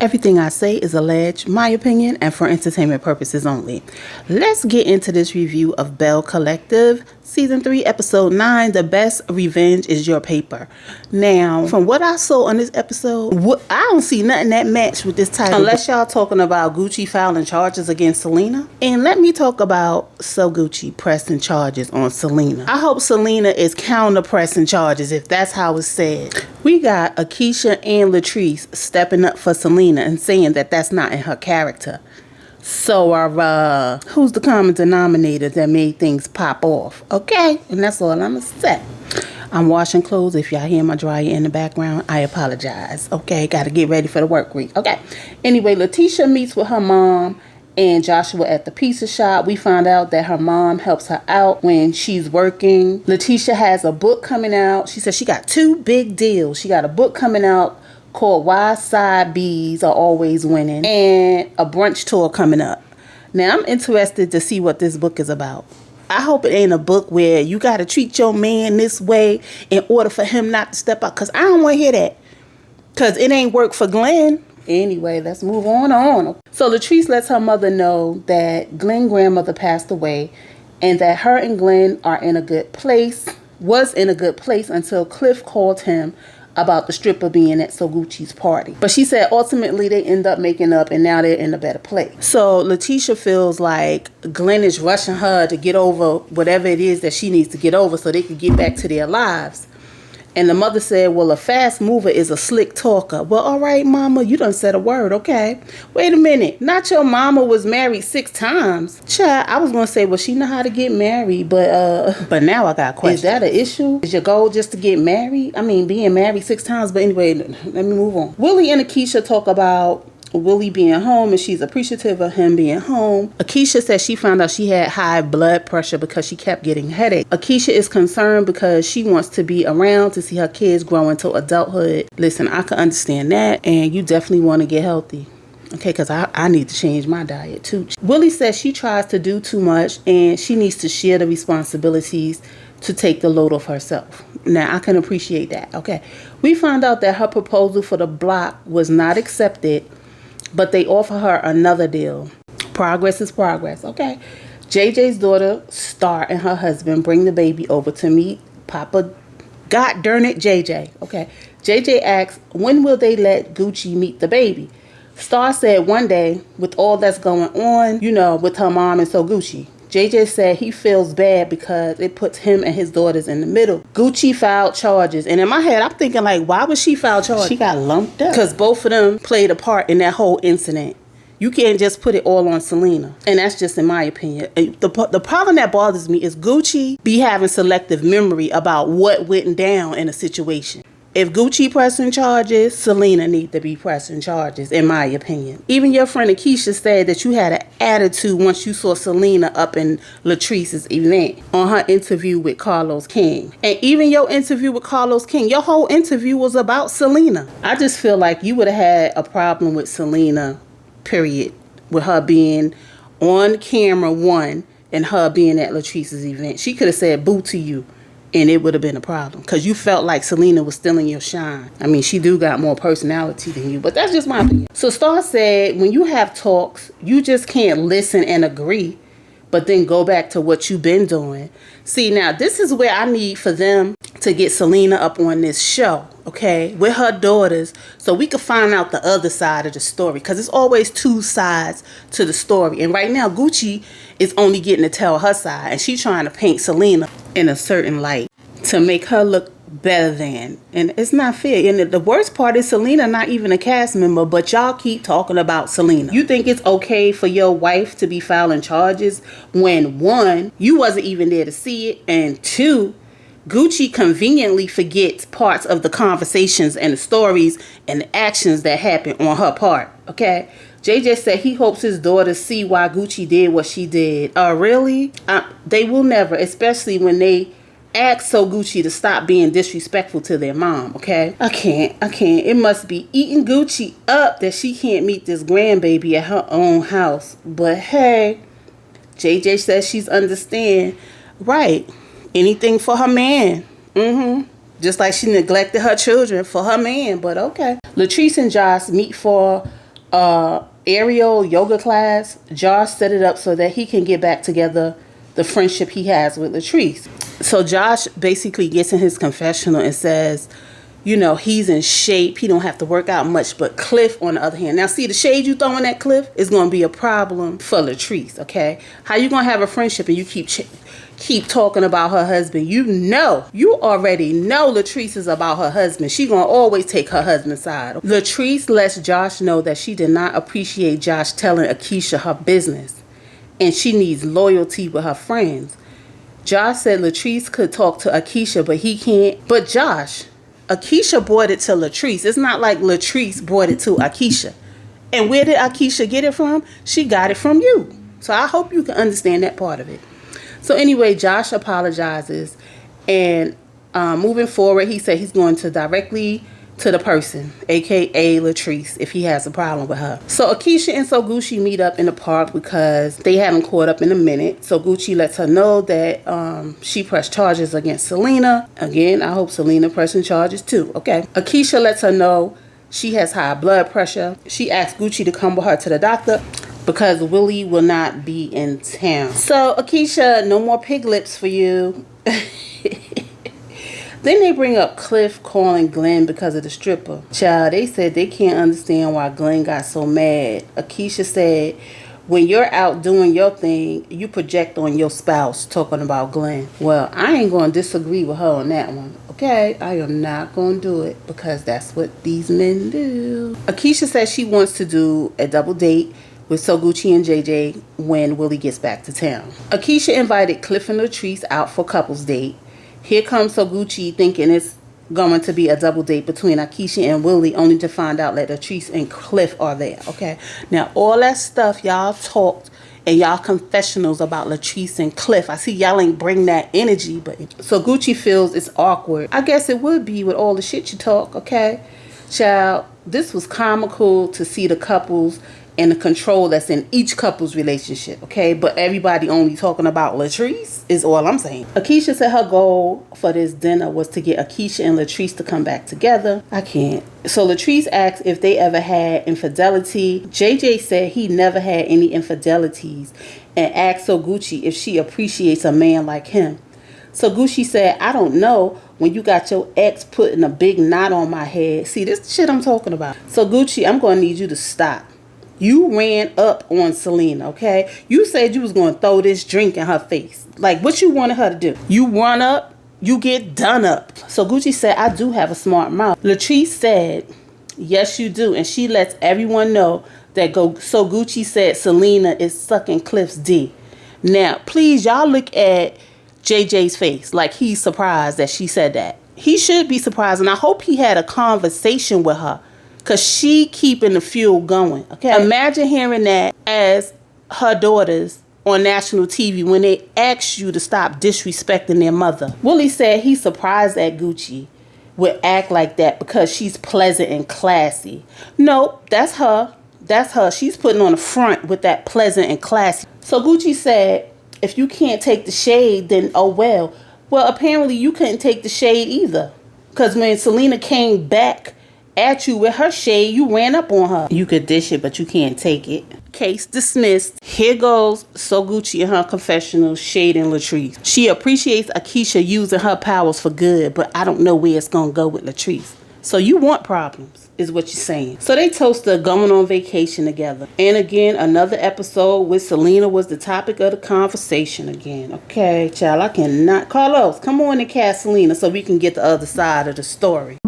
Everything I say is alleged, my opinion, and for entertainment purposes only. Let's get into this review of Belle Collective, Season 3, Episode 9, The Best Revenge is Your Paper. Now, from what I saw on this episode, I don't see nothing that match with this title. Unless y'all talking about Gucci filing charges against Selena. And let me talk about So Gucci pressing charges on Selena. I hope Selena is counter pressing charges, if that's how it's said. We got Akeisha and Latrice stepping up for Selena and saying that that's not in her character. So who's the common denominator that made things pop off? Okay, and that's all I'm gonna say. I'm washing clothes. If y'all hear my dryer in the background, I apologize. Okay, gotta get ready for the work week. Okay. Anyway, Letitia meets with her mom and Joshua at the pizza shop. We find out that her mom helps her out when she's working. Letitia has a book coming out. She says she got 2 big deals. She got a book coming out called Why Side B's Are Always Winning, and a brunch tour coming up. Now, I'm interested to see what this book is about. I hope it ain't a book where you got to treat your man this way in order for him not to step up, because I don't want to hear that, because it ain't work for Glenn. Anyway, let's move on. So Latrice lets her mother know that Glenn's grandmother passed away and that her and Glenn was in a good place until Cliff called him about the stripper being at So Gucci's party. But she said ultimately they end up making up and now they're in a better place. So Letitia feels like Glenn is rushing her to get over whatever it is that she needs to get over so they can get back to their lives. And the mother said, well, a fast mover is a slick talker. Well, all right, mama, you done said a word, okay? Wait a minute. Not your mama was married 6 times. Child, I was going to say, well, she know how to get married, but now I got questions. Is that an issue? Is your goal just to get married? I mean, being married 6 times, but anyway, let me move on. Willie and Akeisha talk about Willie being home and she's appreciative of him being home. Akeisha says she found out she had high blood pressure because she kept getting headaches. Akeisha is concerned because she wants to be around to see her kids grow into adulthood. Listen, I can understand that, and you definitely want to get healthy. Okay, because I need to change my diet too. Willie says she tries to do too much and she needs to share the responsibilities to take the load off herself. Now, I can appreciate that. Okay. We found out that her proposal for the block was not accepted, but they offer her another deal. Progress is progress, okay? JJ's daughter, Star, and her husband bring the baby over to meet Papa, God darn it, JJ, okay? JJ asks, when will they let Gucci meet the baby? Star said one day, with all that's going on, with her mom and So Gucci. JJ said he feels bad because it puts him and his daughters in the middle. Gucci filed charges. And in my head, I'm thinking, like, why would she file charges? She got lumped up. Because both of them played a part in that whole incident. You can't just put it all on Selena. And that's just in my opinion. The problem that bothers me is Gucci be having selective memory about what went down in a situation. If Gucci pressing charges, Selena need to be pressing charges, in my opinion. Even your friend Akeisha said that you had an attitude once you saw Selena up in Latrice's event on her interview with Carlos King. And even your interview with Carlos King, your whole interview was about Selena. I just feel like you would have had a problem with Selena, period, with her being on camera, one, and her being at Latrice's event. She could have said boo to you, and it would have been a problem because you felt like Selena was stealing your shine. I mean, she do got more personality than you, but that's just my opinion. So Star said, when you have talks, you just can't listen and agree, but then go back to what you've been doing. See, now, this is where I need for them to get Selena up on this show, okay, with her daughters, so we can find out the other side of the story, because it's always 2 sides to the story. And right now, Gucci is only getting to tell her side, and she's trying to paint Selena in a certain light to make her look better than. And it's not fair. And the worst part is Selena not even a cast member, but y'all keep talking about Selena. You think it's okay for your wife to be filing charges when, 1, you wasn't even there to see it, and 2, Gucci conveniently forgets parts of the conversations and the stories and the actions that happened on her part, okay? JJ said he hopes his daughters see why Gucci did what she did. Really? They will never, especially when they ask So Gucci to stop being disrespectful to their mom, okay? I can't. It must be eating Gucci up that she can't meet this grandbaby at her own house. But hey, JJ says she's understand. Right. Anything for her man. Just like she neglected her children for her man, but okay. Latrice and Josh meet for aerial yoga class, Josh set it up so that he can get back together the friendship he has with Latrice. So Josh basically gets in his confessional and says, you know, he's in shape. He don't have to work out much. But Cliff, on the other hand, now see, the shade you throwing at Cliff is going to be a problem for Latrice, okay? How you going to have a friendship and you keep talking about her husband? You already know Latrice is about her husband. She going to always take her husband's side. Latrice lets Josh know that she did not appreciate Josh telling Akeisha her business, and she needs loyalty with her friends. Josh said Latrice could talk to Akeisha, but he can't. But Josh, Akeisha brought it to Latrice. It's not like Latrice brought it to Akeisha. And where did Akeisha get it from? She got it from you. So I hope you can understand that part of it. So anyway, Josh apologizes, and moving forward, he said he's going to directly to the person, aka Latrice, if he has a problem with her. So Akeisha and So Gucci meet up in the park because they haven't caught up in a minute. So Gucci lets her know that she pressed charges against Selena. Again, I hope Selena pressing charges too. Okay. Akeisha lets her know she has high blood pressure. She asks Gucci to come with her to the doctor because Willie will not be in town. So Akeisha, no more pig lips for you. Then they bring up Cliff calling Glenn because of the stripper. Child, they said they can't understand why Glenn got so mad. Akeisha said, when you're out doing your thing, you project on your spouse, talking about Glenn. Well, I ain't going to disagree with her on that one. Okay, I am not going to do it because that's what these men do. Akeisha says she wants to do a double date with So Gucci and JJ when Willie gets back to town. Akeisha invited Cliff and Latrice out for couples date. Here comes So Gucci thinking it's going to be a double date between Akeisha and Willie, only to find out that Latrice and Cliff are there, okay? Now, all that stuff y'all talked and y'all confessionals about Latrice and Cliff, I see y'all ain't bring that energy, but So Gucci feels it's awkward. I guess it would be with all the shit you talk, okay? Child, this was comical to see the couples and the control that's in each couple's relationship, okay? But everybody only talking about Latrice is all I'm saying. Akeisha said her goal for this dinner was to get Akeisha and Latrice to come back together. I can't. So Latrice asked if they ever had infidelity. JJ said he never had any infidelities and asked So Gucci if she appreciates a man like him. So Gucci said, I don't know, when you got your ex putting a big knot on my head. See, this shit I'm talking about. So Gucci, I'm going to need you to stop. You ran up on Selena, okay? You said you was going to throw this drink in her face. Like, what you wanted her to do? You run up, you get done up. So Gucci said, I do have a smart mouth. Latrice said, yes, you do. And she lets everyone know that So Gucci said Selena is sucking Cliff's D. Now, please, y'all look at JJ's face like he's surprised that she said that. He should be surprised, and I hope he had a conversation with her. Because she keeping the fuel going. Okay. Imagine hearing that as her daughters on national TV when they asked you to stop disrespecting their mother. Willie said he's surprised that Gucci would act like that because she's pleasant and classy. Nope, that's her. That's her. She's putting on the front with that pleasant and classy. So Gucci said, if you can't take the shade, then oh well. Well, apparently you couldn't take the shade either. Because when Selena came back at you with her shade, you ran up on her. You could dish it, but you can't take it. Case dismissed. Here goes So Gucci in her confessional shading Latrice. She appreciates Akeisha using her powers for good, but I don't know where it's gonna go with Latrice. So you want problems, is what you're saying. So they toasted going on vacation together. And again, another episode with Selena was the topic of the conversation again. Okay, child, I cannot. Carlos, come on and cast Selena so we can get the other side of the story.